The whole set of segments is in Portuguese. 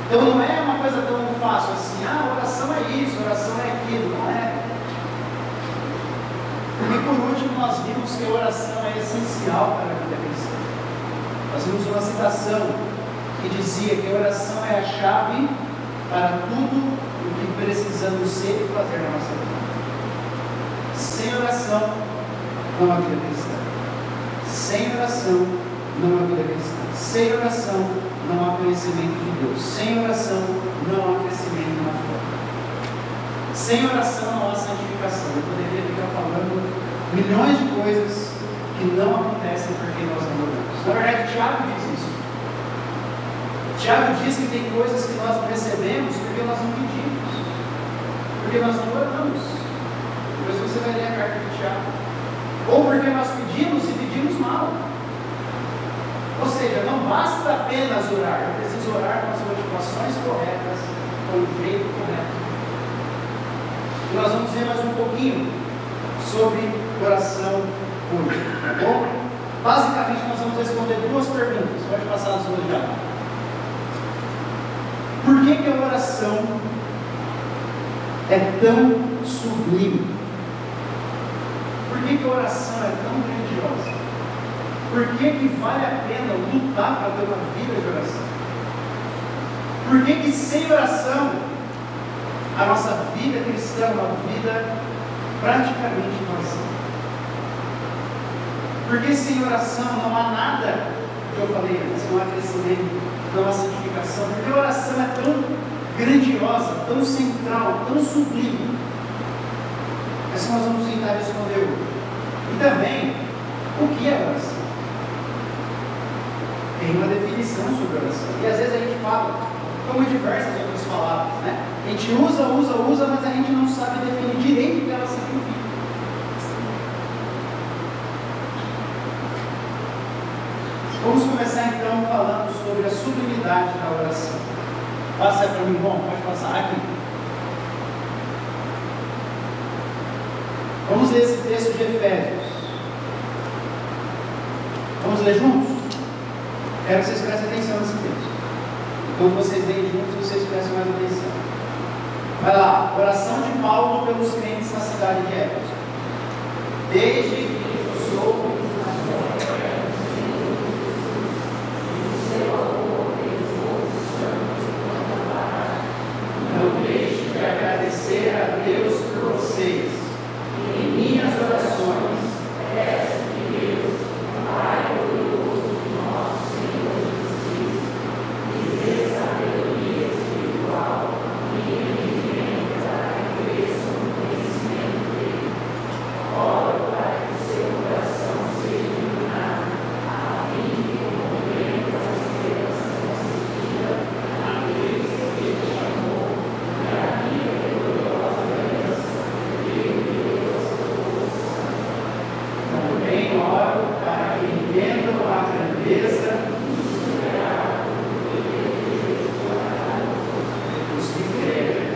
Então não é uma coisa tão fácil assim, oração é isso, oração é aquilo, não é? E por último nós vimos que a oração é essencial para a vida cristã. Nós vimos uma citação que dizia que a oração é a chave para tudo o que precisamos ser e fazer na nossa vida. Sem oração não há vida cristã. Sem oração não há vida cristã. Sem oração não há conhecimento de Deus. Sem oração não há crescimento na fé. Sem oração não há santificação. Eu poderia ficar falando milhões de coisas que não acontecem porque nós não oramos. Na verdade, Tiago diz isso. Tiago diz que tem coisas que nós não recebemos porque nós não pedimos, porque nós não oramos. Depois você vai ler a carta de Tiago. Ou porque nós pedimos e pedimos mal. Ou seja, não basta apenas orar, eu preciso orar com as motivações corretas, com o jeito correto. E nós vamos ver mais um pouquinho sobre oração hoje, tá bom? Basicamente nós vamos responder duas perguntas, pode passar no seu já. Por que a oração é tão sublime? Por que a oração é tão grandiosa? Por que vale a pena lutar para ter uma vida de oração? Por que sem oração a nossa vida cristã é uma vida praticamente vazia? Porque sem oração não há nada que eu falei antes, não há crescimento, não há santificação. Porque a oração é tão grandiosa, tão central, tão sublime. Essa nós vamos tentar responder hoje. E também, o que é oração? Tem uma definição sobre oração. E às vezes a gente fala, como diversas outras palavras, né? A gente usa, mas a gente não sabe definir direito o que ela significa. Vamos começar então falando sobre a sublimidade da oração. Passa para mim, bom, pode passar aqui. Vamos ler esse texto de Efésios. Vamos ler juntos? Quero que vocês prestem atenção nesse texto. Quando vocês leem juntos, vocês prestem mais atenção. Vai lá, oração de Paulo pelos crentes na cidade de Éfeso. Desde que sou não deixe de agradecer a Deus por vocês. Em minhas orações, peço que Deus, Pai glorioso de nosso Senhor Jesus Cristo, lhes dê sabedoria espiritual e entendimento para que cresçam no conhecimento dele. Oro para que seu coração seja iluminado, a fim de que compreendam a revelação assistida àquele que te chamou e a minha gloriosa bênção de Deus Todo-Santo. Também oro para que entendam a grandeza dos que creem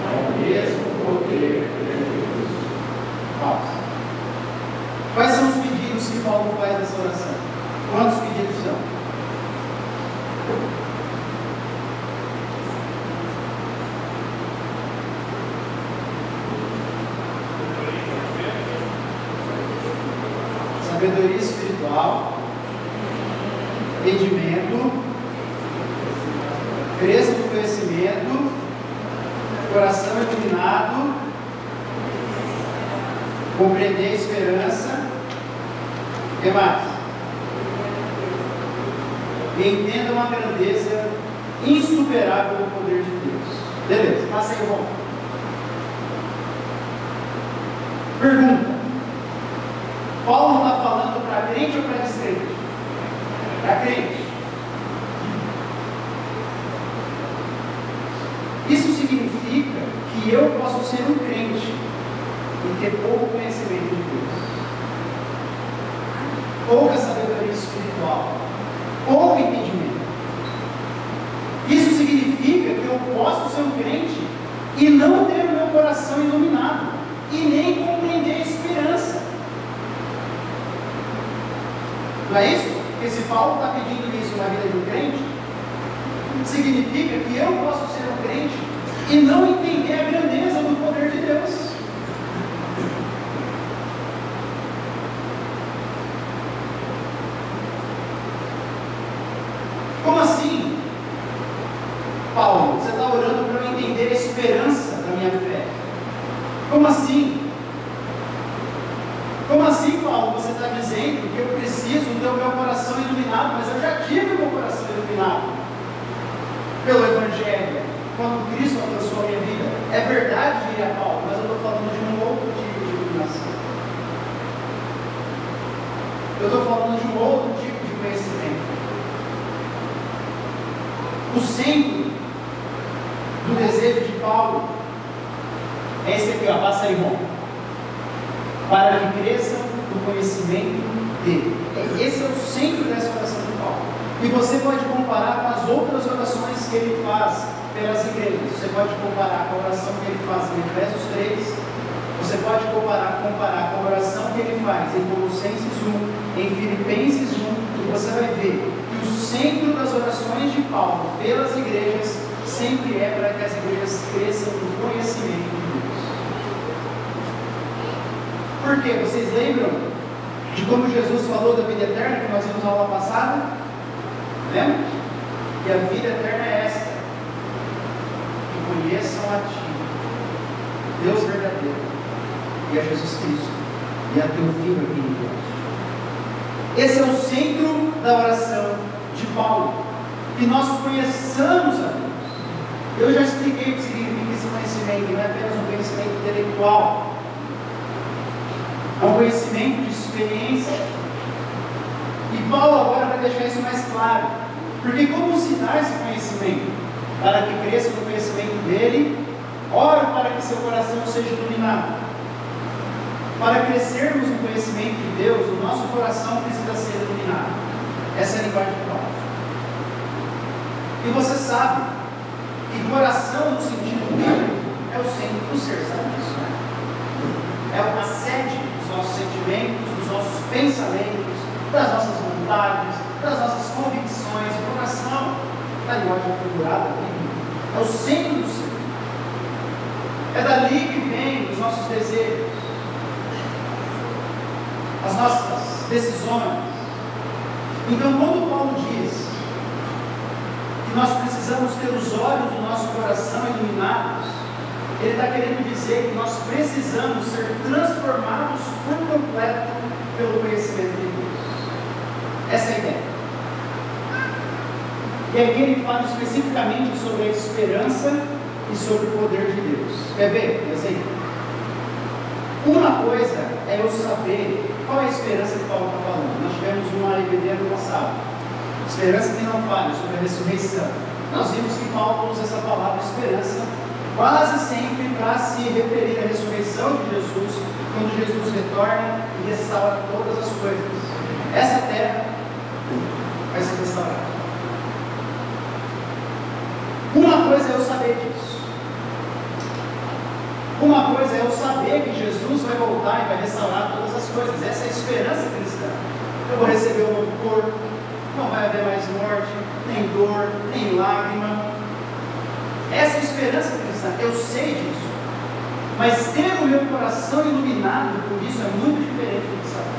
ao mesmo poder de Deus. Pausa. Quais são os pedidos que Paulo faz nessa oração? Quantos pedidos são? Sabedoria espiritual, entendimento, cresça no conhecimento, coração iluminado, compreender a esperança. O que mais? E entendam a grandeza insuperável do poder de Deus. Beleza, passa aí, bom. Pergunta: Paulo está falando para crente ou para descrente? Para crente. Isso significa que eu posso ser um crente e ter pouco conhecimento de Deus, pouca sabedoria espiritual, ser um crente e não ter o meu coração iluminado, e nem compreender a esperança. Não é isso? Porque se Paulo está pedindo isso na vida de um crente, significa que eu posso ser um crente e não entender a grandeza do poder de Deus. Como assim, Paulo? Você está orando para eu entender a esperança da minha fé? Como assim? Como assim, Paulo? Você está dizendo que eu preciso ter o meu coração iluminado, mas eu já tive o meu coração iluminado pelo Evangelho, quando Cristo alcançou a minha vida. É verdade, diria Paulo, mas eu estou falando de um outro tipo de iluminação. Eu estou falando de um outro tipo de conhecimento. O centro do desejo de Paulo é esse aqui, ó, passa aí, irmão. Para que cresçam no conhecimento dele. Esse é o centro dessa oração de Paulo. E você pode comparar com as outras orações que ele faz pelas igrejas. Você pode comparar com a oração que ele faz em Efésios 3. Você pode comparar com a oração que ele faz em Colossenses 1, em Filipenses 1, e você vai ver que o centro das orações de Paulo pelas igrejas sempre é para que as igrejas cresçam no conhecimento de Deus. Por quê? Vocês lembram de como Jesus falou da vida eterna que nós vimos na aula passada? Lembra? E a vida eterna é esta: que conheçam a Ti, Deus verdadeiro, e a Jesus Cristo, e a Teu Filho aqui em Deus. Esse é o centro da oração de Paulo, que nós conheçamos a Deus. Eu já expliquei o que significa esse conhecimento. Não é apenas um conhecimento intelectual, é um conhecimento de experiência. E Paulo agora vai deixar isso mais claro, porque como se dá esse conhecimento? Para que cresça no conhecimento dele, ora para que seu coração seja iluminado. Para crescermos no conhecimento de Deus, o nosso coração precisa ser iluminado. Essa é a linguagem de Paulo. E você sabe que coração, no sentido bíblico, é o centro do ser, sabe disso, né? É a sede dos nossos sentimentos, dos nossos pensamentos, das nossas vontades, das nossas convicções. O coração, na linguagem figurada, é o centro do ser. É dali que vem os nossos desejos, as nossas decisões. Então, quando Paulo diz que nós precisamos ter os olhos do nosso coração iluminados, ele está querendo dizer que nós precisamos ser transformados por completo pelo conhecimento de Deus. Essa é a ideia. E aqui ele fala especificamente sobre a esperança e sobre o poder de Deus. Quer ver? Essa aí. Uma coisa é eu saber qual é a esperança que Paulo está falando. Nós tivemos uma EBD no passado. Esperança que não falha, sobre a ressurreição. Nós vimos que Paulo usa essa palavra esperança quase sempre para se referir à ressurreição de Jesus, quando Jesus retorna e restaura todas as coisas. Essa terra vai ser restaurada. Uma coisa é eu saber disso. Uma coisa é eu saber que Jesus vai voltar e vai restaurar todas as coisas. Essa é a esperança cristã. Eu vou receber um novo corpo, não vai haver mais morte, nem dor, nem lágrima. Essa é a esperança cristã. Eu sei disso. Mas ter o meu coração iluminado por isso é muito diferente do que saber.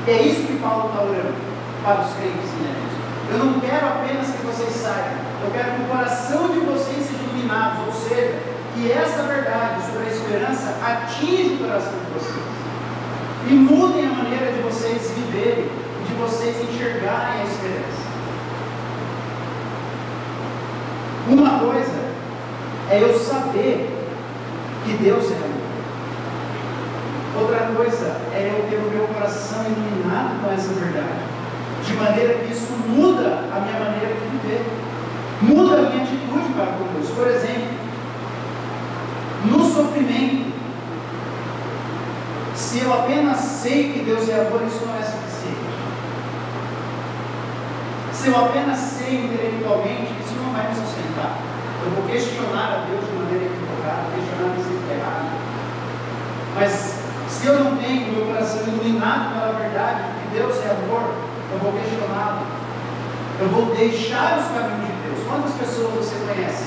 É isso que Paulo está orando para os crentes em Éfeso. Eu não quero apenas que vocês saibam, eu quero que o coração de vocês seja iluminado, ou seja, que essa verdade sobre a esperança atinja o coração de vocês e mudem a maneira de vocês viverem, de vocês enxergarem a esperança. Uma coisa é eu saber que Deus é amor. Outra coisa é eu ter o meu coração iluminado com essa verdade, de maneira que isso muda a minha maneira de viver, muda a minha atitude para com Deus. Por exemplo, no sofrimento, se eu apenas sei que Deus é amor, isso não é suficiente. Se eu apenas sei intelectualmente, isso não vai me sustentar. Eu vou questionar a Deus de maneira equivocada, questionar se Ele é errado. Mas se eu não tenho o meu coração iluminado pela verdade de que Deus é amor, eu vou questioná-lo. Eu vou deixar os caminhos de Deus. Quantas pessoas você conhece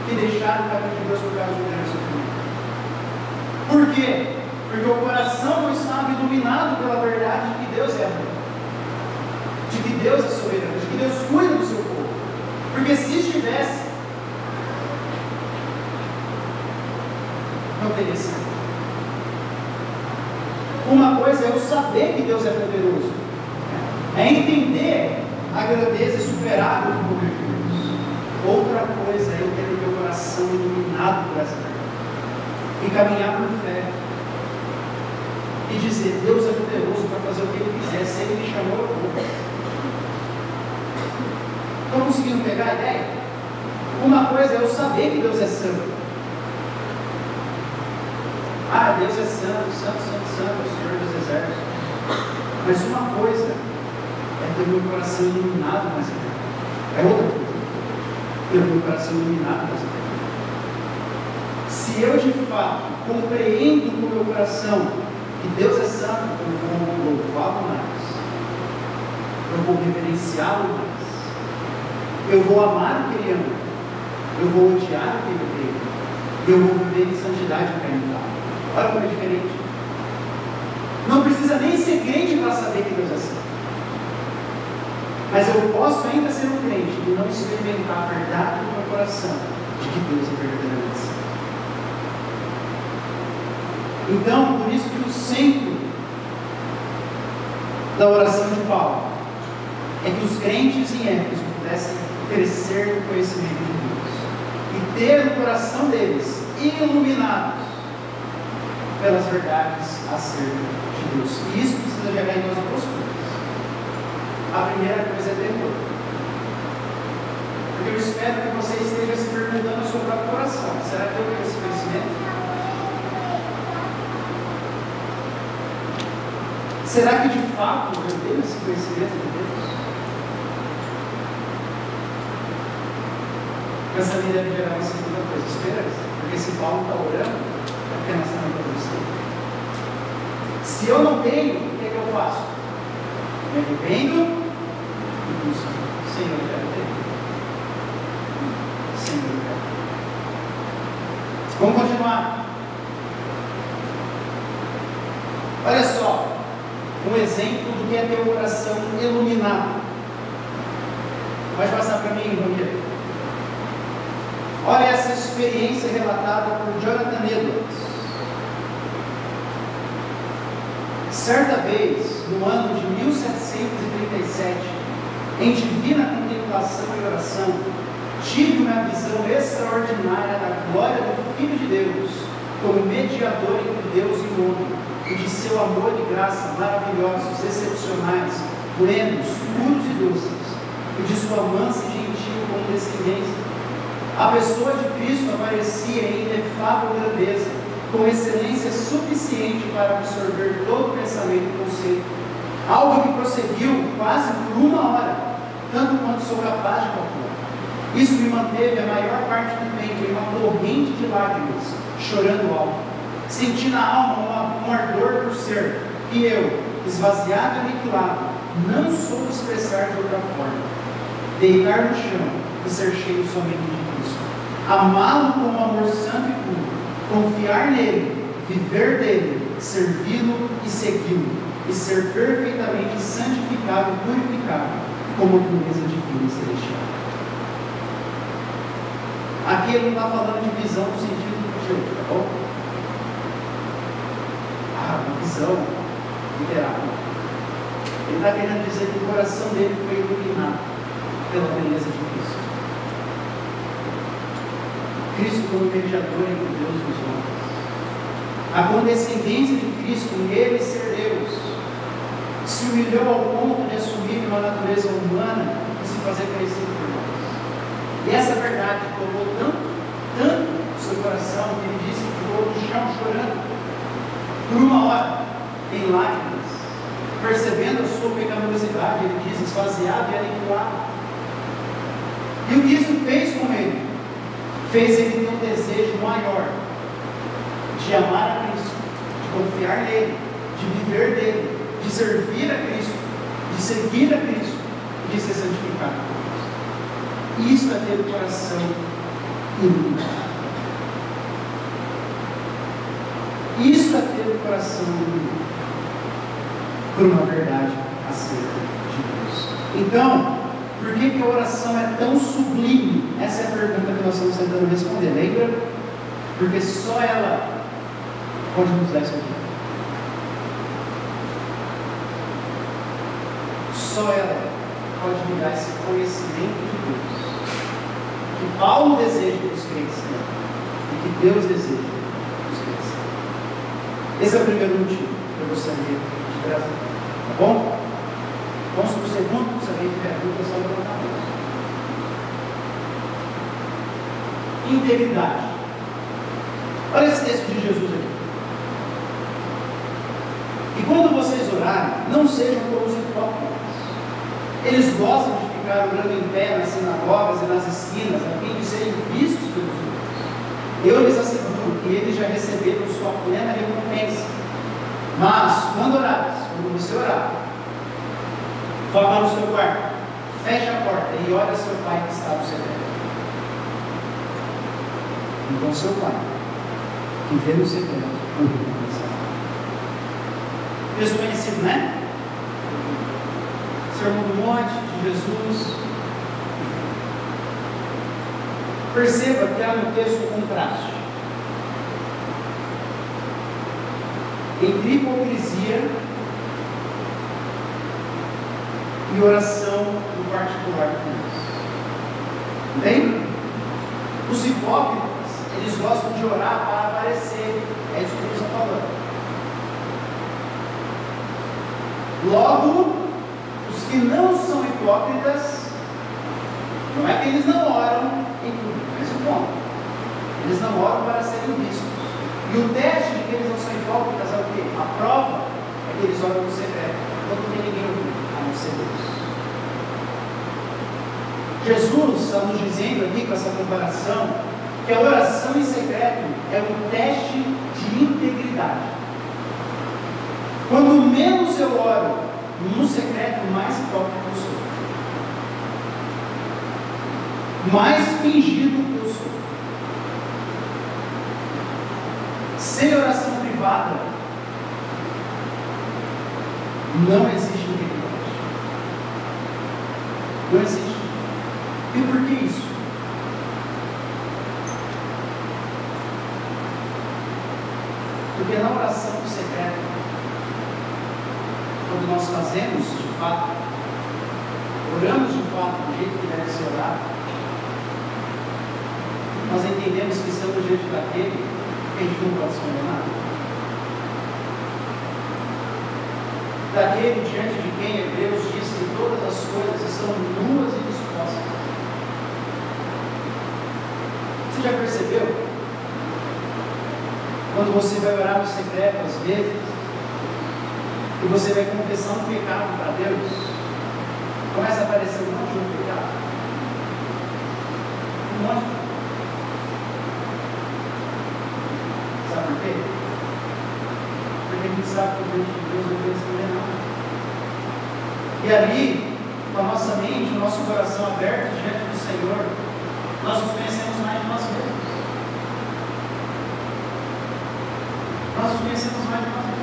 que deixaram o caminho de Deus por causa de grande sofrimento? Por quê? Porque o coração não estava iluminado pela verdade de que Deus é amor, de que Deus é soberano, de que Deus cuida do seu povo. Porque se estivesse, não teria sido. Uma coisa é eu saber que Deus é poderoso, é entender a grandeza insuperável do poder de Deus. Outra coisa é eu ter o meu coração iluminado por essa verdade e caminhar por fé e dizer: Deus é poderoso para fazer o que Ele quiser. Se Ele me chamou, eu vou. Estão conseguindo pegar a ideia? Uma coisa é eu saber que Deus é santo. Ah, Deus é santo, santo, santo, santo, é o Senhor dos Exércitos. Mas uma coisa é ter o meu coração iluminado nessa verdade. É outra coisa. Ter o meu coração iluminado nessa verdade. Se eu de fato compreendo com o meu coração que Deus é santo, eu vou louvá-lo mais, eu vou reverenciá-lo mais, eu vou amar o que Ele ama, eu vou odiar o que Ele odeia, e eu vou viver em santidade para imitar. Olha como é diferente. Não precisa nem ser crente para saber que Deus é santo. Mas eu posso ainda ser um crente e não experimentar a verdade do meu coração de que Deus é verdadeiramente santo. Então, por isso que o centro da oração de Paulo é que os crentes em Éfeso pudessem crescer no conhecimento de Deus e ter o coração deles iluminados pelas verdades acerca de Deus. E isso precisa gerar em nós duas coisas. A primeira coisa é temor. Porque eu espero que você esteja se perguntando no seu próprio coração: será que eu tenho esse conhecimento? Será que de fato eu tenho esse conhecimento de Deus? Essa também deve gerar uma segunda coisa: esperança. Porque se Paulo está orando, é porque nós estamos orando. Se eu não tenho, o que é que eu faço? Me arrependo e busco. Senhor, eu quero ter. Senhor, eu quero. Vamos continuar. Olha só, um exemplo do que é ter o coração iluminado. Pode passar para mim, Romero. Olha essa experiência relatada por Jonathan Edwards. Certa vez, no ano de 1737, em divina contemplação e oração, tive uma visão extraordinária da glória do Filho de Deus, como mediador entre Deus e o homem, e de seu amor e graça maravilhosos, excepcionais, plenos, puros e doces, e de sua mansa e gentil condescendência. A pessoa de Cristo aparecia em inefável grandeza, com excelência suficiente para absorver todo o pensamento e conceito, algo que prosseguiu quase por 1 hora, tanto quanto sou capaz de calcular. Isso me manteve a maior parte do tempo em uma corrente de lágrimas, chorando alto. Senti na alma um ardor por ser, que eu, esvaziado e aniquilado, não soube expressar de outra forma. Deitar no chão e ser cheio somente de Cristo. Amá-lo com um amor santo e puro. Confiar nele, viver dele, servi-lo e segui-lo, e ser perfeitamente santificado e purificado, como a pureza divina e celestial. Aqui ele não está falando de visão no sentido do jogo, tá bom? Uma visão literal. Ele está querendo dizer que o coração dele foi iluminado pela beleza de Cristo. Cristo como mediador entre Deus e os homens. A condescendência de Cristo em ele ser Deus se humilhou ao ponto de assumir uma natureza humana e se fazer conhecido por nós. E essa verdade tomou tanto o seu coração que ele disse que ficou no chão chorando por 1 hora, em lágrimas, percebendo a sua pecaminosidade. Ele diz: esvaziado e aniquilado. E o que isso fez com ele? fez ele ter um desejo maior de amar a Cristo, de confiar nele, de viver dele, de servir a Cristo, de seguir a Cristo e de ser santificado por Cristo. Isso é ter o coração iluminado. Isso é ter o coração iluminado por uma verdade acerca de Deus. Então, por que a oração é tão sublime? Essa é a pergunta que nós estamos tentando responder, lembra? Porque só ela pode nos dar isso aqui. Só ela pode me dar esse conhecimento de Deus, que Paulo deseja dos crentes e que Deus deseja dos crentes. Esse é o primeiro motivo que eu gostaria de trazer, tá bom? Vamos para o segundo, se alguém tiver dúvida, só levantar a mão. Integridade. Olha esse texto de Jesus aqui. E quando vocês orarem, não sejam como os hipócritas. Eles gostam de ficar orando em pé nas sinagogas e nas esquinas, a fim de serem vistos pelos outros. Eu lhes asseguro que eles já receberam sua plena recompensa. Mas, quando orares, quando você orar, vá para o seu quarto, feche a porta e ore a seu pai que está no secreto. Então, seu pai, que vê no secreto, o recompensará. Texto conhecido, né? Sermão do Monte de Jesus. Perceba que há no texto um contraste entre hipocrisia e oração no particular com Deus. Lembra? Os hipócritas, eles gostam de orar para aparecer. É isso que Deus está falando. Logo, os que não são hipócritas, não é que eles não oram em público, mas o ponto. Eles não oram para serem vistos. E o teste de que eles não são hipócritas é o quê? A prova é que eles oram no secreto, quando não tem ninguém ouvindo, a não ser Deus. Jesus está nos dizendo aqui com essa comparação que a oração em secreto é um teste de integridade. Quando menos eu oro no secreto, mais hipócrita eu sou. Mais fingido eu sou. Sem oração privada, não existe integridade. Não existe. E por que isso? Porque na oração do secreto, quando nós fazemos de fato, oramos de fato do jeito que deve ser orado, nós entendemos que estamos diante daquele que a gente não pode se condenar. Daquele diante de quem Hebreus diz que todas as coisas estão nuas e dispostas. Você já percebeu? Quando você vai orar no secreto, às vezes, e você vai confessar um pecado para Deus, começa a aparecer um monte de pecado. Um monte de. Sabe por quê? Porque a gente sabe que diante de Deus não tem esconder nada. E ali, com a nossa mente, o nosso coração aberto diante do Senhor, nós nos conhecemos mais de nós mesmos. Nós nos conhecemos mais de nós mesmos.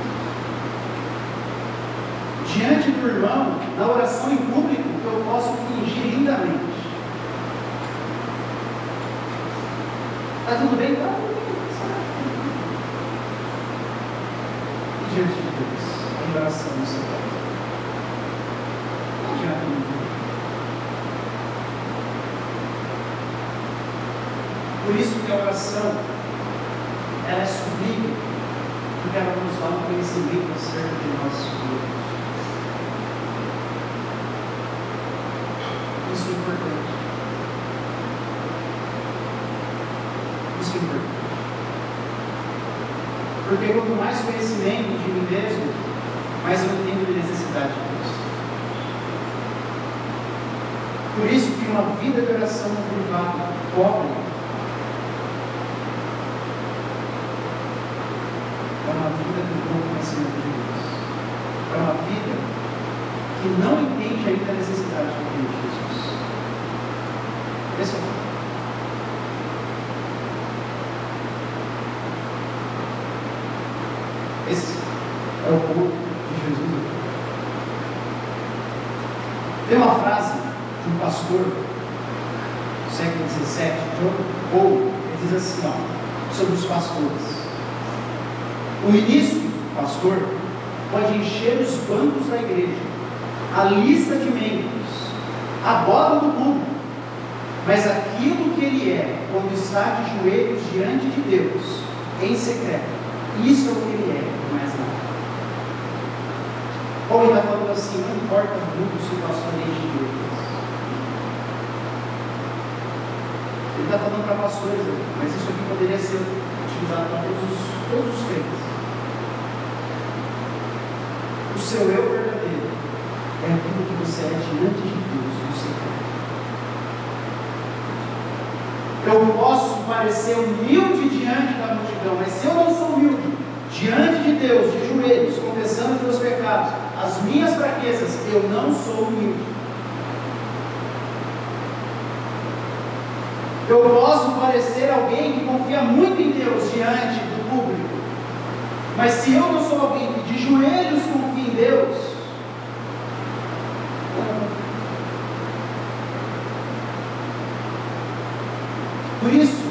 Diante do irmão, na oração em público, eu posso fingir lindamente. Está tudo bem? Está tudo bem. E diante de Deus, em oração no seu coração. Não adianta muito. Por isso que a oração, ela é sublime, porque ela nos dá um conhecimento acerca de nós mesmos. Isso é importante. Isso é importante. Porque quanto mais conhecimento de mim mesmo, mais eu tenho de necessidade de Deus. Por isso que uma vida de oração privada, pobre, conhecimento de Deus. É uma vida que não entende ainda a necessidade de Jesus. Esse é o ponto. Esse é o ponto de Jesus. Tem uma frase de um pastor do século XVII, John Owen, ele diz assim, sobre os pastores: o ministro, pastor, pode encher os bancos da igreja, a lista de membros, a bola do público, mas aquilo que ele é quando está de joelhos diante de Deus, em secreto, isso é o que ele é, mais nada. Ou ele está falando assim, não importa muito se o pastor enche de joelhos. Ele está falando para pastores, mas isso aqui poderia ser utilizado para todos os crentes. O seu eu verdadeiro é aquilo que você é diante de Deus, no secreto. Eu posso parecer humilde diante da multidão, mas se eu não sou humilde diante de Deus, de joelhos, confessando os meus pecados, as minhas fraquezas, eu não sou humilde. Eu posso parecer alguém que confia muito em Deus diante do público, mas se eu não sou alguém que de joelhos confia em Deus, por isso,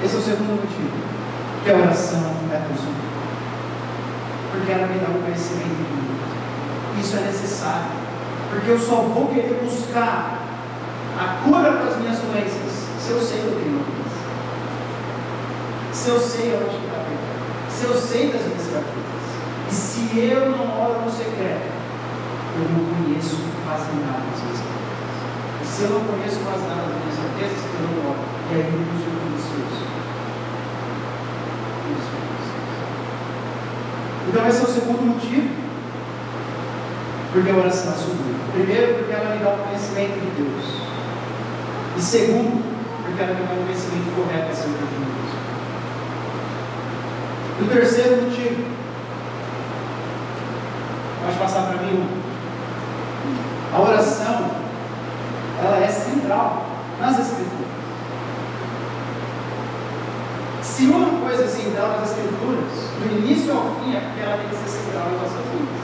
esse é o segundo motivo, que a oração é consumida, porque ela me dá um conhecimento de Deus. Isso é necessário, porque eu só vou querer buscar a cura para as minhas doenças se eu sei que eu tenho uma doença, se eu sei onde está a pecado, se eu sei das minhas fraquezas, e se eu não oro no secreto, eu não conheço quase nada das minhas fraquezas. E se eu não conheço quase nada das minhas fraquezas, eu não oro. E aí eu não sou delicioso. Então esse é o segundo motivo porque a oração é sublime. Primeiro, porque ela me dá o conhecimento de Deus. E segundo, porque ela me dá o conhecimento correto acerca de Deus. E o terceiro motivo, pode passar para mim um. A oração, ela é central nas Escrituras. Se uma coisa é central nas Escrituras, do início ao fim, é porque ela tem que ser central nas nossas vidas.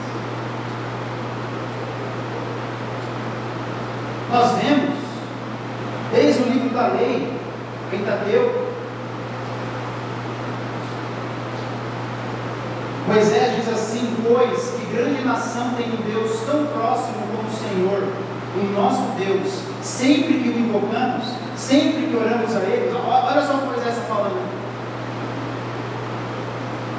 Nós vemos, desde o livro da lei, Pentateuco, Moisés diz assim: pois que grande nação tem um Deus tão próximo como o Senhor, o nosso Deus, sempre que o invocamos, sempre que oramos a Ele. Olha só o que Moisés está falando.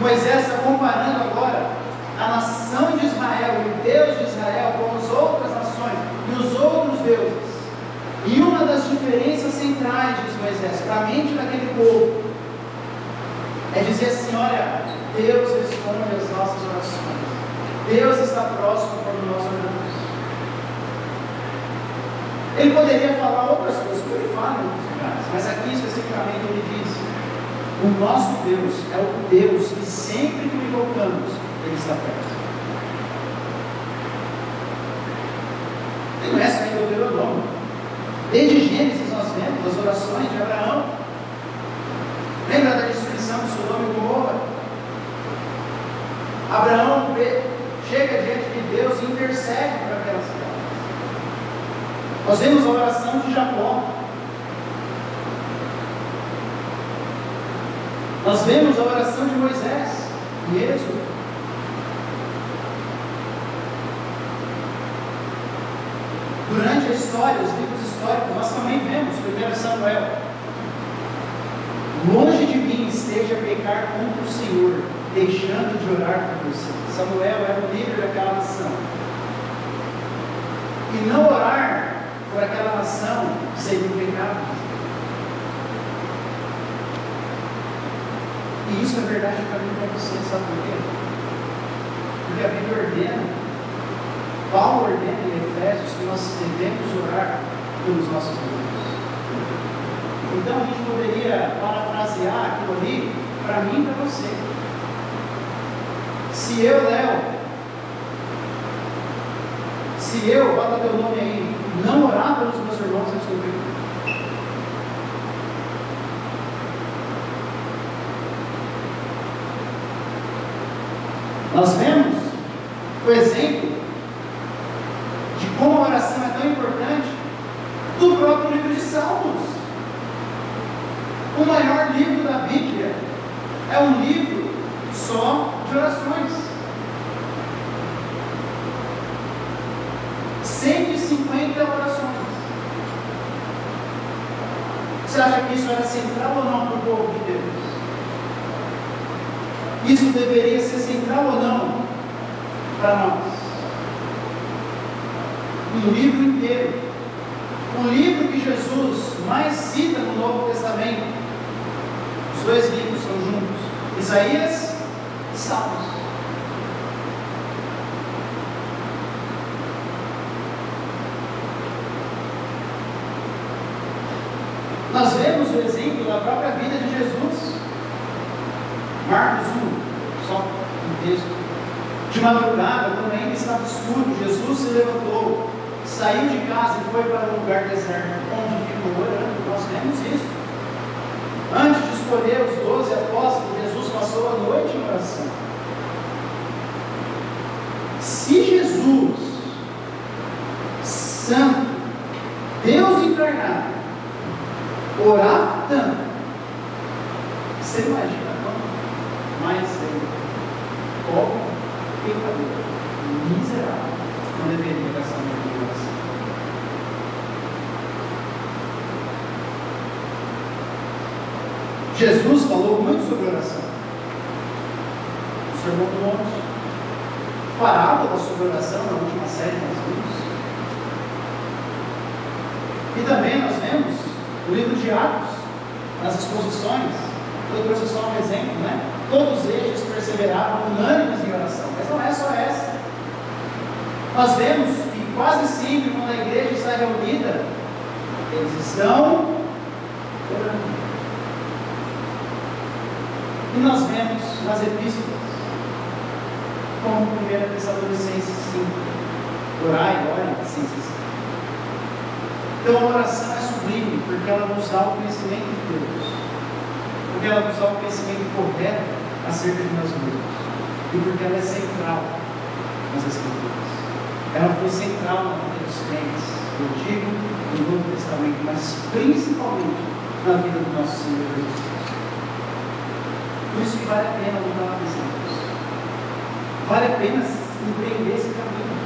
Moisés está comparando agora a nação de Israel e o Deus de Israel com as outras nações e os outros deuses. E uma das diferenças centrais, diz Moisés, para a mente daquele povo, é dizer assim: olha, Deus responde às nossas orações, Deus está próximo quando nós oramos. Ele poderia falar outras coisas, como ele fala em outros lugares, mas aqui especificamente ele diz: o nosso Deus é o Deus que sempre que o invocamos, Ele está perto. Ele não é só em Deuteronômio. Desde Gênesis nós vemos as orações de Abraão. Lembra da destruição de Sodoma e Gomorra? Abraão chega diante de Deus e intercede por aquela cidade. Nós vemos a oração de Jacó. Nós vemos a oração de Moisés em Êxodo. Durante a história, os livros históricos, nós também vemos 1 Samuel: longe de mim esteja a pecar contra o Senhor, deixando de orar por você. Samuel era o líder daquela nação. E não orar por aquela nação seria um pecado. E isso é verdade para mim e para você, sabe por quê? Porque a Bíblia ordena, Paulo ordena em Efésios, que nós devemos orar pelos nossos irmãos. Então a gente poderia parafrasear aquilo ali para mim e para você. Se eu, Léo, se eu, bota teu nome aí, não orar pelos meus irmãos, eu estou bem. Nós vemos o exemplo de como a oração é tão importante do próprio livro de Salmos. O maior livro da Bíblia é um livro só de orações. 150 orações. Você acha que isso era central ou não para o povo de Deus? Isso deveria ser central ou não para nós? Um livro inteiro. O livro que Jesus mais cita no Novo Testamento. Os dois livros são juntos. Isaías e Salmos. Nós vemos o exemplo da própria vida de Jesus. Marcos 1, só um texto. De madrugada, quando ainda estava escuro, Jesus se levantou, saiu de casa e foi para um lugar deserto, onde ficou orando. Nós vemos isso. Antes de escolher os 12 apóstolos, Jesus passou a noite em oração. Se Jesus, Santo, Deus encarnado, orava tanto, você imagina quanto mais ele, pobre, pecador, miserável, não deveria gastar muito em oração. Jesus falou muito sobre oração. O Sermão do Monte, parábola sobre oração na última série que nós vimos. E também nós vemos o livro de Atos, nas exposições. Eu trouxe só um exemplo, né? Todos eles perseveravam unânimes em oração, mas não é só essa. Nós vemos que quase sempre, quando a igreja está reunida, eles estão orando. E nós vemos nas epístolas, como 1 Tessalonicenses 5, orai, orem, sem cessar. Então a oração é sublime, porque ela nos dá o conhecimento de Deus, porque ela nos dá o conhecimento correto acerca de nós mesmos, e porque ela é central nas Escrituras. Ela foi central na vida dos crentes, do Antigo e do Novo Testamento, mas principalmente na vida do nosso Senhor Jesus Cristo. Por isso que vale a pena lutar com Deus. Vale a pena empreender esse caminho.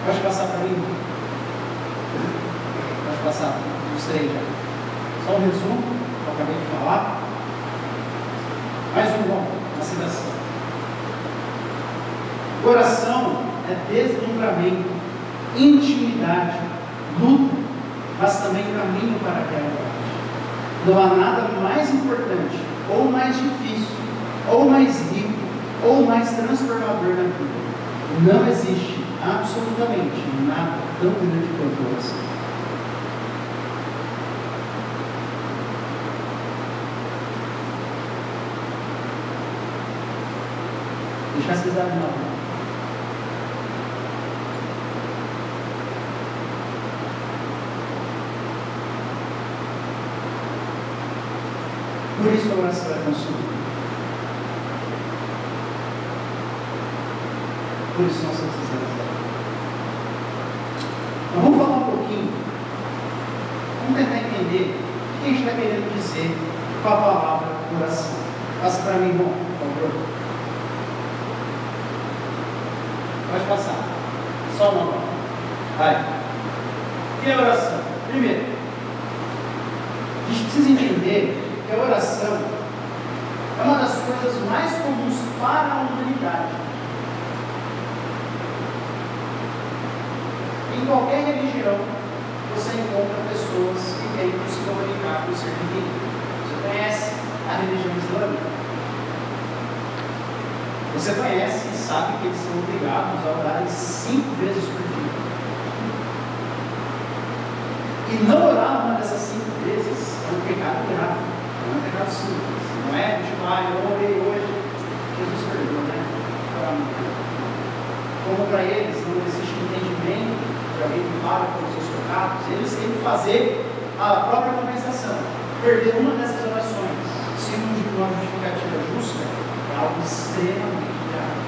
Pode passar para mim? Pode passar os três já. Só um resumo, que eu acabei de falar. Mais um bom, uma citação. Oração é deslumbramento, intimidade, luta, mas também caminho para a realidade. Não há nada mais importante, ou mais difícil, ou mais rico, ou mais transformador na vida. Não existe absolutamente nada tão grande quanto a oração. Deixa vocês darem uma mão. Por isso a oração é tão sublime. Por isso nós precisamos dela. Então vamos falar um pouquinho. Vamos tentar entender o que a gente está querendo dizer com a palavra oração. Passa para mim, irmão, por favor. Pode passar. Só uma mão. Vai. O que é oração? Primeiro, a gente precisa entender que a oração é uma das coisas mais comuns para a humanidade. Em qualquer religião, você encontra pessoas que tentam se comunicar com o ser divino. Você conhece a religião islâmica? Você conhece e sabe que eles são obrigados a orar 5 vezes por dia. E não orar uma dessas 5 vezes é um pecado grave. Não é um pecado simples, Não é tipo, eu orei hoje, Jesus perdoou, né? Como para eles não existe entendimento de alguém que paga pelos seus pecados, eles têm que fazer a própria compensação. Perder uma dessas orações, sendo uma justificativa justa, é algo extremamente grave.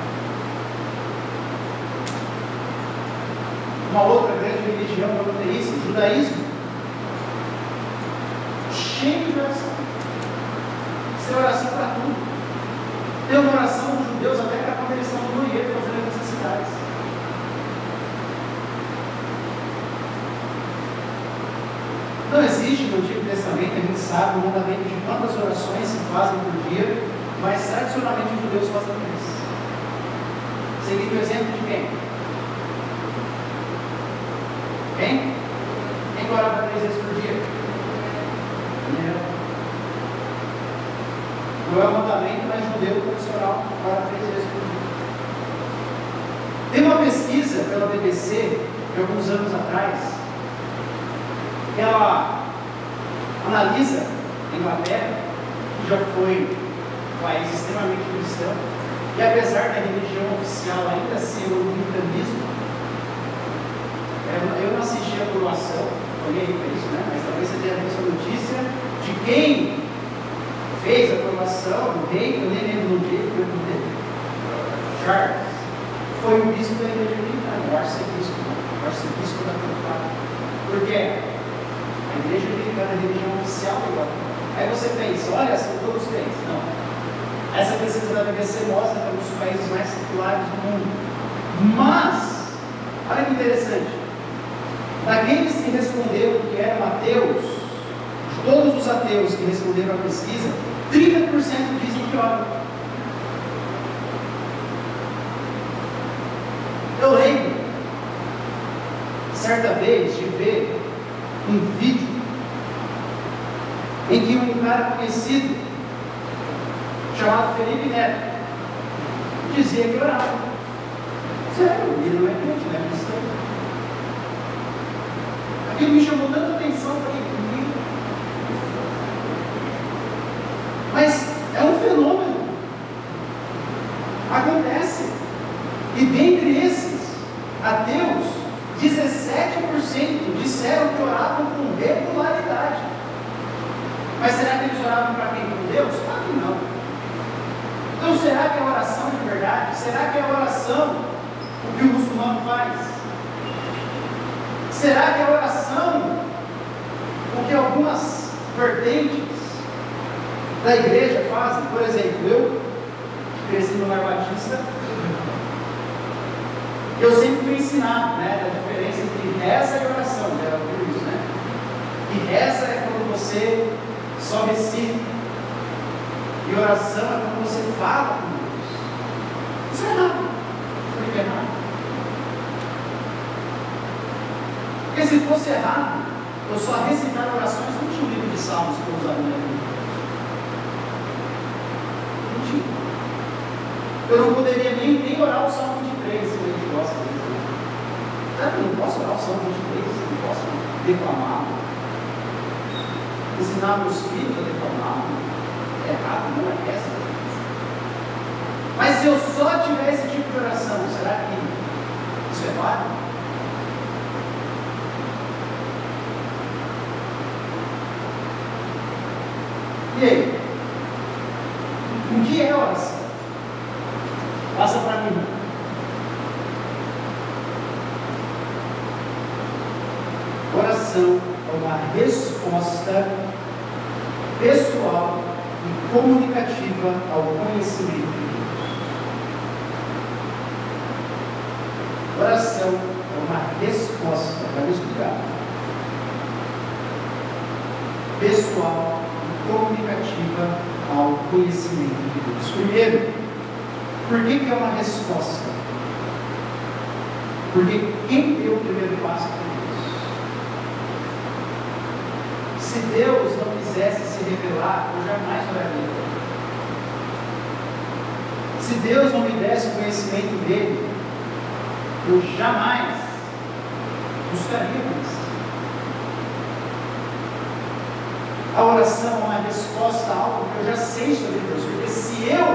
Uma outra grande religião monoteísta, o judaísmo, cheio de oração. Isso é oração para tudo. Tem uma oração dos judeus até para quando eles estão no banheiro fazendo as necessidades. Não existe no Antigo Testamento, a gente sabe, um mandamento de quantas orações se fazem por dia, mas tradicionalmente os judeus fazem isso. Seguindo o exemplo de quem? Quem? Quem orava 3 vezes por dia? Não é um mandamento, mas judeu tradicional ora 3 vezes por dia. Tem uma pesquisa pela BBC, de alguns anos atrás, que ela analisa a Inglaterra, que já foi um país extremamente cristão, e apesar da religião oficial ainda ser o luteranismo, eu não assisti a coroação, olhei para isso, né? Mas talvez você tenha visto a notícia de quem fez a coroação do rei, eu nem lembro do dia, Charles, foi o bispo da igreja anglicana, o arcebispo da Inglaterra. Por quê? A igreja anglicana é a religião oficial da Inglaterra. Aí você pensa, olha, são todos crentes. Não. Essa pesquisa da BBC mostra que é um dos países mais seculares do mundo. Mas, olha que interessante, daqueles que responderam que eram ateus, de todos os ateus que responderam à pesquisa, 30% dizem que oram. Eu lembro, certa vez, de ver um vídeo em que um cara conhecido, chamado Felipe Neto, dizia que orava. Sério, ele não é crente, não é cristão. Aquilo me chamou tanta atenção, falei, comigo. Mas é um fenômeno. Acontece. E dentre esses ateus, 17% disseram que oravam com regularidade. Mas será que eles oravam para quem? Com Deus? Claro que não. Então será que é oração de verdade? Será que é oração o que o muçulmano faz? Será que é oração o que algumas vertentes da igreja fazem? Por exemplo, eu cresci no lar batista, eu sempre fui ensinado, né, da diferença entre reza e oração, já ouviu isso, né? E reza é quando você só recita, e oração é quando você fala com Deus. Isso é errado. Isso é errado. Porque se fosse errado, eu só recitar orações, não tinha um livro de salmos que eu usava na minha vida. Não tinha. Eu não poderia nem orar o Salmo 23, se a gente gosta disso. Sabe, eu não posso orar o Salmo 23, eu não posso declamar. Ensinar meus filhos a declamar. É errado, não é essa. Mas se eu só tiver esse tipo de oração, será que isso é válido? E aí? O que é oração? Passa para mim. Oração é uma resposta pessoal e comunicativa ao conhecimento de Deus. Oração é uma resposta, vamos explicar, pessoal e comunicativa ao conhecimento de Deus. Primeiro, por que é uma resposta? Porque quem deu o primeiro passo foi Deus. Se Deus não quisesse se revelar, eu jamais oraria. Se Deus não me desse o conhecimento dele, eu jamais buscaria isso. A oração é uma resposta a algo que eu já sei sobre Deus. Porque se eu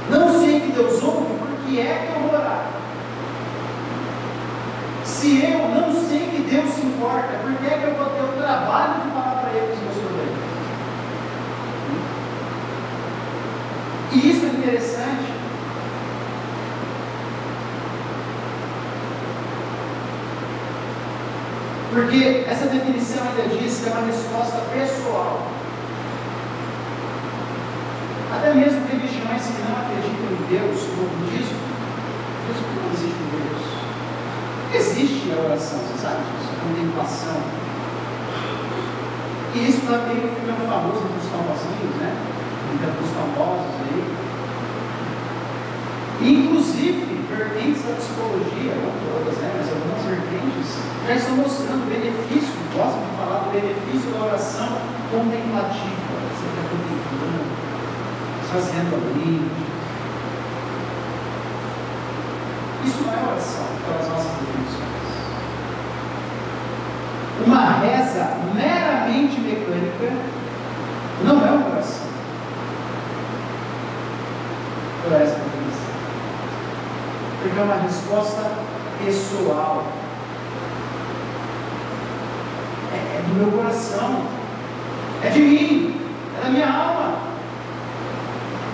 não sei que Deus ouve, por que é que eu vou orar? Se eu não sei que Deus se importa, por que é que eu vou ter o trabalho de falar para Ele os meus problemas? E isso é interessante. Porque essa definição ainda diz que é uma resposta pessoal. Até mesmo religiões que não acreditam em Deus, como o budismo, não existe Deus. Existe a oração, você sabe disso? A contemplação. E isso também é um filme famoso dos famosinhos, né? Dos famosos aí. Inclusive, vertentes da psicologia, não todas, né? Mas algumas vertentes já estão mostrando o benefício, gostam de falar do benefício da oração contemplativa. Você está contemplando, fazendo a mente. Isso não é oração, pelas nossas definições. Uma reza meramente mecânica não é uma oração. Por essa definição. Porque é uma resposta pessoal. É do meu coração. É de mim. É da minha alma.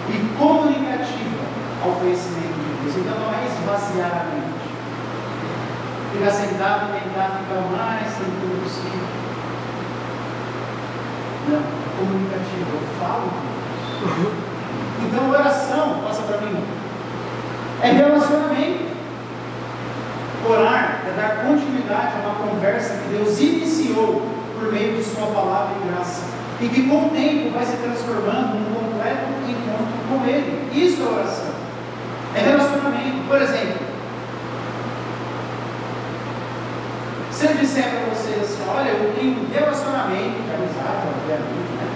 E comunicativa ao conhecimento de Deus. Então não é esvaziar a mente. Ficar sentado e tentar ficar o mais tranquilo possível. Não, é comunicativo. Eu falo com Deus. Então oração, passa para mim, é relacionamento. Orar é dar continuidade a uma conversa que Deus iniciou por meio de sua palavra e graça. E que com o tempo vai se transformando num completo encontro com Ele. Isso é oração. É relacionamento. Por exemplo, se eu disser para vocês assim, olha, eu tenho um relacionamento de amizade, obviamente, né?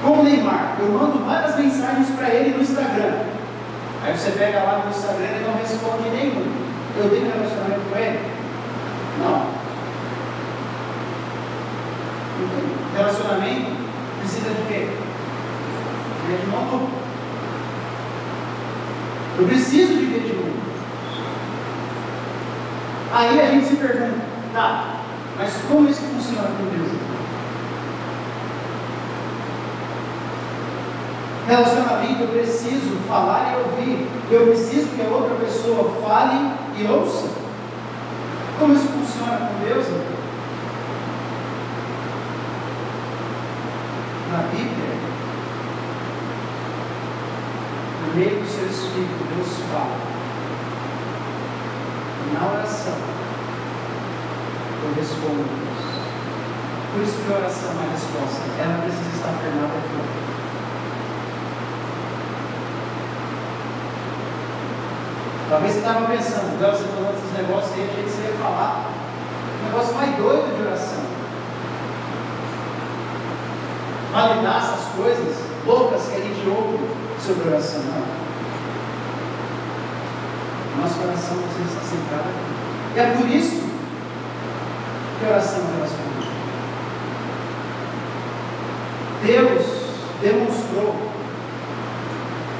Com o Neymar, eu mando várias mensagens para ele no Instagram. Aí você pega lá no Instagram e não responde nenhum. Eu tenho relacionamento com ele? Não. Relacionamento precisa de quê? Precisa de uma dupla. Eu preciso de ver de novo. Aí a gente se pergunta, tá, mas como isso funciona com Deus? Relacionamento, eu preciso falar e ouvir. Eu preciso que a outra pessoa fale e ouça. Como isso funciona com Deus? Na Bíblia, no meio do seu Espírito, Deus fala. Na oração, eu respondo a Deus. Por isso que a oração é uma resposta. Ela precisa estar firmada aqui. Talvez você estava pensando, então você falando esses negócios aí, a gente ia falar um negócio mais doido de oração. Validar essas coisas loucas que a gente ouve sobre oração. Não. Nosso coração precisa estar centrado aqui. E é por isso que a oração é relacionamento. Deus demonstrou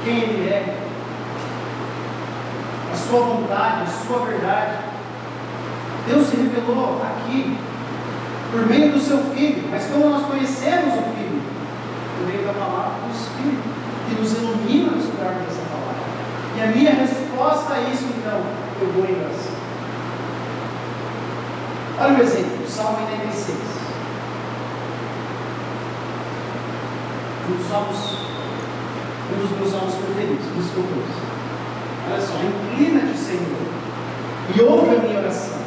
quem Ele é, a sua vontade, a sua verdade. Deus se revelou aqui por meio do seu Filho. Mas como nós conhecemos o Filho? Por meio da palavra do Espírito, que nos ilumina a estudar dessa palavra. E a minha resposta a isso, então, eu vou em oração. Olha o exemplo, Salmo 86. Um dos meus salmos preferidos, desculpa. Olha só, inclina-te, Senhor, e ouve a minha oração.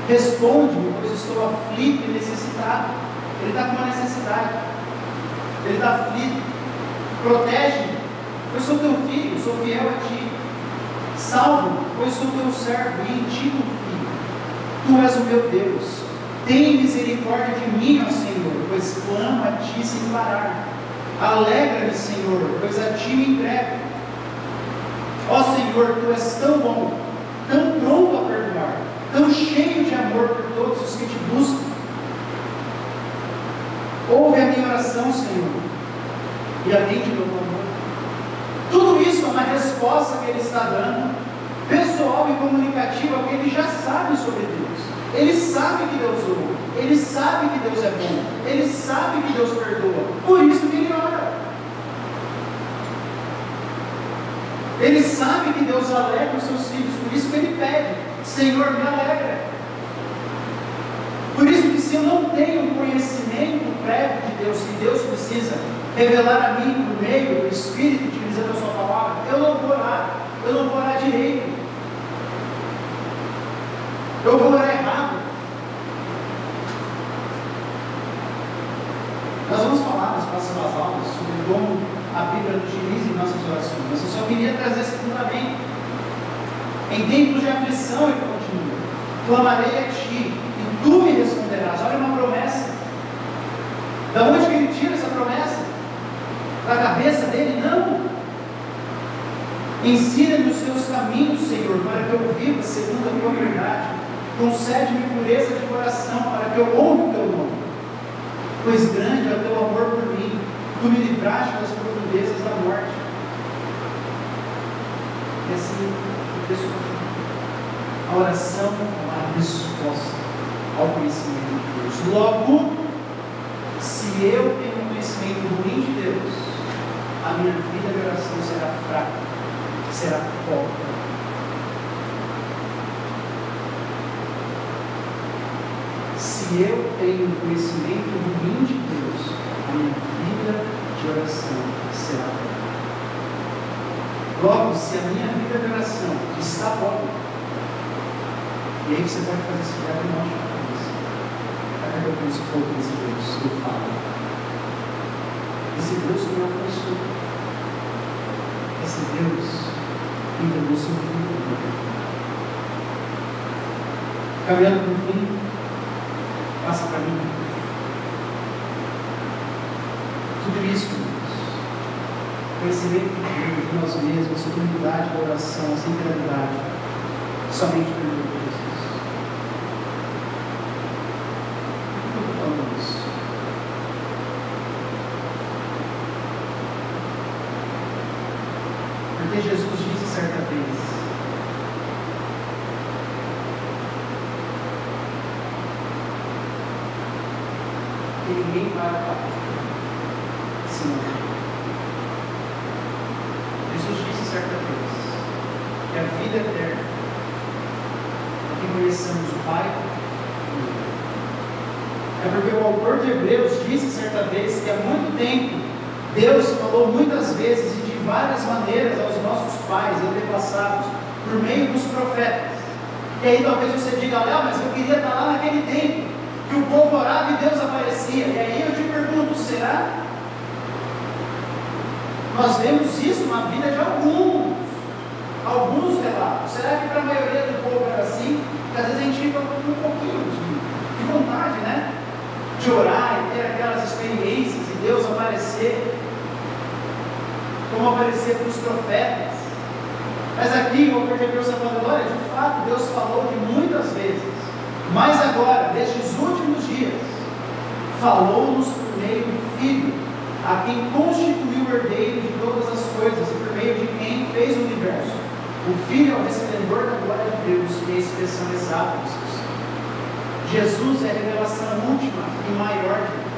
Responde-me, pois estou aflito e necessitado. Ele está com uma necessidade. Ele está aflito. Protege-me, pois sou teu filho, sou fiel a ti. Salva-me, pois sou teu servo e em ti confio. Tu és o meu Deus. Tem misericórdia de mim, ó Senhor, pois clamo a ti sem parar. Alegra-me, Senhor, pois a ti me entrego. Ó Senhor, tu és tão bom, tão pronto a perdoar, tão cheio de amor por todos os que te buscam. Ouve Ouve a minha oração, Senhor, e atende meu clamor. Tudo isso é uma resposta que ele está dando, pessoal e comunicativa, porque ele já sabe sobre Deus. Ele sabe que Deus ouve, ele sabe que Deus é bom, ele sabe que Deus perdoa, por isso que ele ora. Ele sabe que Deus alegra os seus filhos, por isso que ele pede: Senhor, me alegra. Por isso que, se eu não tenho um conhecimento prévio de Deus, que Deus precisa revelar a mim por meio do Espírito, utilizando a sua palavra, eu não vou orar direito, eu vou orar errado. Nós vamos falar nas próximas aulas sobre como a Bíblia utiliza em nossas orações, mas eu só queria trazer esse fundamento. Em tempos de aflição, ele continua: clamarei a ti, e tu me responderás. Olha uma promessa. Da onde que ele tira essa promessa? Da cabeça dele? Não. Ensina-me os teus caminhos, Senhor, para que eu viva segundo a tua verdade. Concede-me pureza de coração, para que eu honre o teu nome. Pois grande é o teu amor por mim, tu me livraste das profundezas da morte. E assim, o texto continua. A oração é uma resposta ao conhecimento de Deus. Logo, se eu tenho um conhecimento ruim de Deus, a minha vida de oração será fraca, será pobre. Se eu tenho um conhecimento ruim de Deus, a minha vida de oração será pobre. Logo, se a minha vida de oração está pobre, e aí você pode fazer esse diagnóstico na cabeça: para que eu penso pouco nesse Deus? Eu falo: esse Deus me alcançou, esse Deus entregou seu filho. Caminhando para o fim, passa para mim. Tudo isso, conhecimento de nós mesmos, a humildade da oração, a sinceridade, somente pelo meu Deus. Por que eu estou falando isso? Porque Jesus disse certa vez: que ninguém vai ao Pai senão eu. Jesus disse certa vez que a vida eterna é que conheçamos o Pai e o Filho. É porque o autor de Hebreus disse certa vez que há muito tempo Deus falou muitas vezes e de várias maneiras aos nossos pais antepassados por meio dos profetas. E aí talvez você diga: Léo, mas eu queria estar lá naquele tempo que o povo orava e Deus aparecia. E aí eu te pergunto: será? Nós vemos isso na vida de alguns relatos. Será que para a maioria do povo era assim? Porque às vezes a gente fica com um pouquinho de vontade, né? De orar e ter aquelas experiências e Deus aparecer, como aparecer para os profetas. Mas aqui o autor de Hebreus está falando: olha, de fato Deus falou de muitas vezes, mas agora, nestes últimos dias, falou-nos por meio do Filho, a quem constituiu o herdeiro de todas as coisas, e por meio de quem fez o universo. O Filho é o resplendor da glória de Deus, e a expressão exata do seu ser. Jesus é a revelação última e maior de Deus.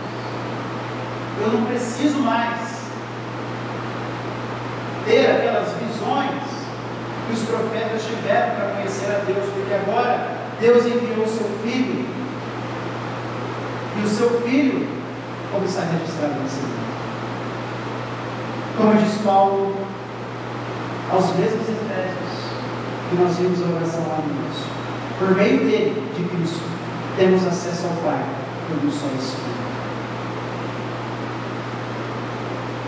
Eu não preciso mais ter aquelas visões que os profetas tiveram para conhecer a Deus, porque agora Deus enviou o seu Filho, e o seu Filho, como está registrado nesse livro. Como diz Paulo aos mesmos Efésios, que nós vimos a oração lá no início: por meio dele, de Cristo, temos acesso ao Pai por um só Espírito,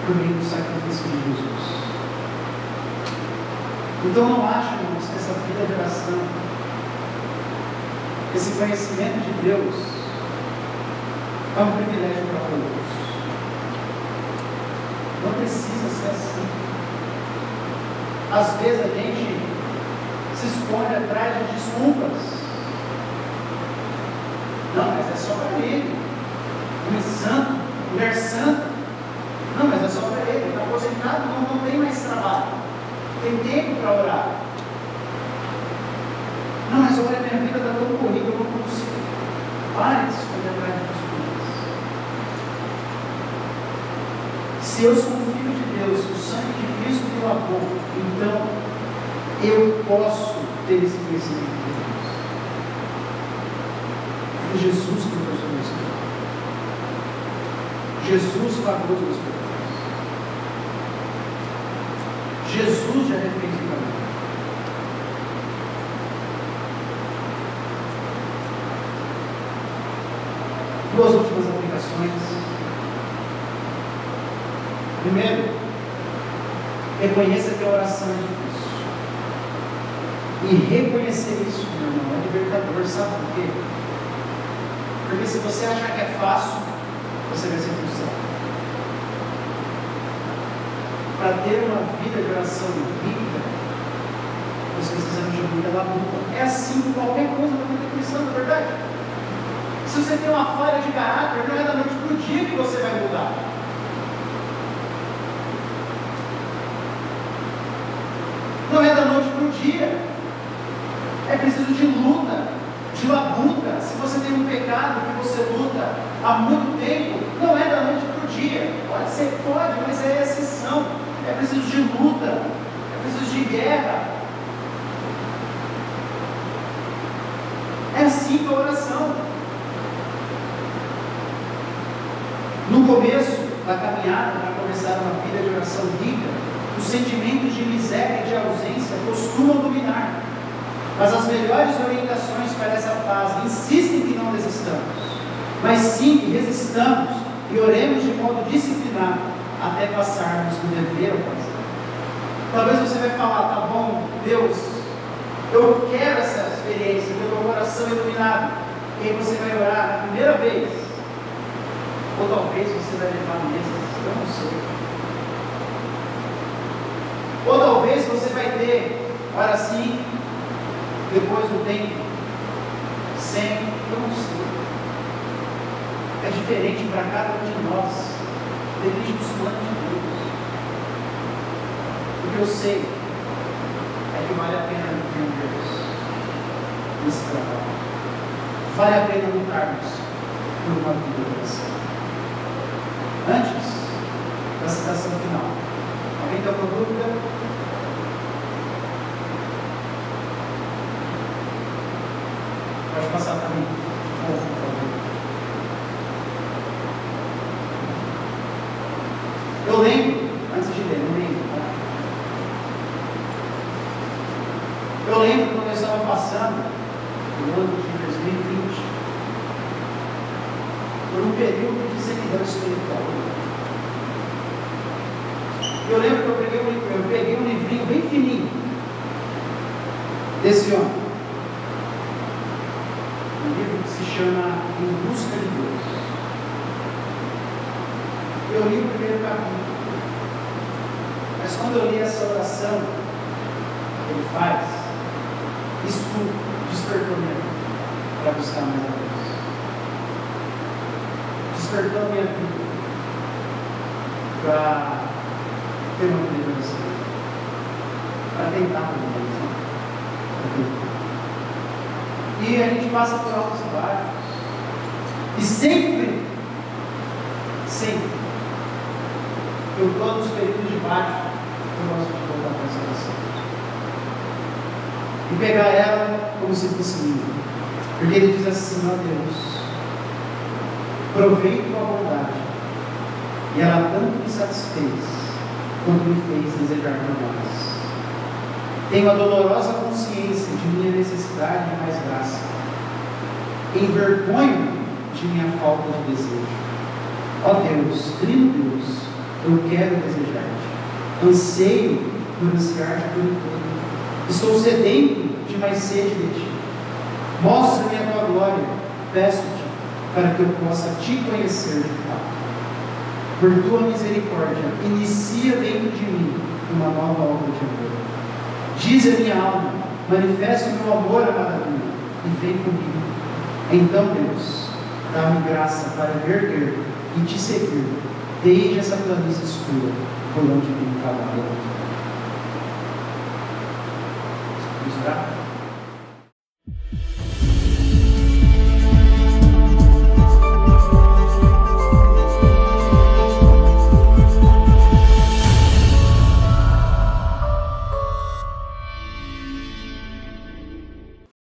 por meio do sacrifício de Jesus. Então não acho, irmãos, que essa vida de oração, esse conhecimento de Deus, é um privilégio para todos. Não precisa ser assim. Às vezes a gente se esconde atrás de desculpas. Não, mas é só para ele. Ele é santo, mulher santa. Não, mas é só para ele está aposentado, não tem mais trabalho, tem tempo para orar. Não, mas olha, minha vida está tão corrida, eu não consigo. Pare de se esconder atrás de coisas. Se eu sou um filho de Deus, o sangue de Cristo me lavou, então eu posso ter esse conhecimento de Deus. Foi Jesus que me trouxe isso. Jesus pagou os meus pecados. Jesus já refez o caminho. Duas últimas aplicações. Primeiro, reconheça que a oração é difícil. E reconhecer isso, meu irmão, é libertador. Sabe por quê? Porque se você achar que é fácil, você vai ser frustrado. Para ter uma vida de oração rica, você precisa de muita labuta. É assim com qualquer coisa na vida cristã, na verdade. Se você tem uma falha de caráter, não é da noite para o dia que você vai mudar. Não é da noite para o dia. É preciso de luta, de labuta. Se você tem um pecado que você luta há muito tempo, não é da noite para o dia. Pode ser, pode, mas é exceção. É preciso de luta, é preciso de guerra. É assim com a oração. No começo da caminhada, para começar uma vida de oração rica, os sentimentos de miséria e de ausência costumam dominar. Mas as melhores orientações para essa fase insistem que não desistamos, mas sim que resistamos e oremos de modo disciplinado até passarmos do dever ao prazer. Talvez você vai falar, tá bom, Deus, eu quero essa experiência, meu coração iluminado. E aí você vai orar na primeira vez, ou talvez você vai levar meses, eu não sei. Ou talvez você vai ter, para assim, depois do tempo, sem, eu não sei. É diferente para cada um de nós, depende dos planos de Deus. O que eu sei é que vale a pena ter um Deus nesse trabalho. Vale a pena lutarmos por uma vida de oração. Antes da citação final, alguém tem alguma dúvida? Pode passar para mim. Por favor. Eu lembro, antes de ler, não lembro. Tá? Eu lembro quando eu estava passando, no ano de 2020, por um período de sequidão espiritual. Eu lembro que eu peguei um livrinho bem fininho desse homem. Um livro que se chama Em Busca de Deus. Eu li o primeiro capítulo, mas quando eu li essa oração que ele faz, isso despertou minha vida para buscar mais a Deus. Despertou minha vida para ter uma vida de oração, para tentar com Deus, né? E a gente passa por altos e baixos. E sempre, eu estou nos períodos de baixo, eu gosto de voltar para essa oração. E pegar ela como se fosse minha. Porque ele diz assim, ó Deus, provei tua bondade, e ela tanto me satisfez, quanto me fez desejar por mais. Tenho a dolorosa consciência de minha necessidade de mais graça. Envergonho de minha falta de desejo. Ó Deus, Trino Deus, eu quero desejar-te. Anseio por ansiar-te por inteiro. Estou sedento de mais sede de ti. Mostra-me a tua glória, peço-te, para que eu possa te conhecer de fato. Por tua misericórdia, inicia dentro de mim uma nova obra de amor. Diz a minha alma, manifesta o meu amor a cada dia, e vem comigo. Então, Deus, dá-me graça para me erguer e te seguir, desde essa planície escura, por onde tem trabalho. Vamos orar?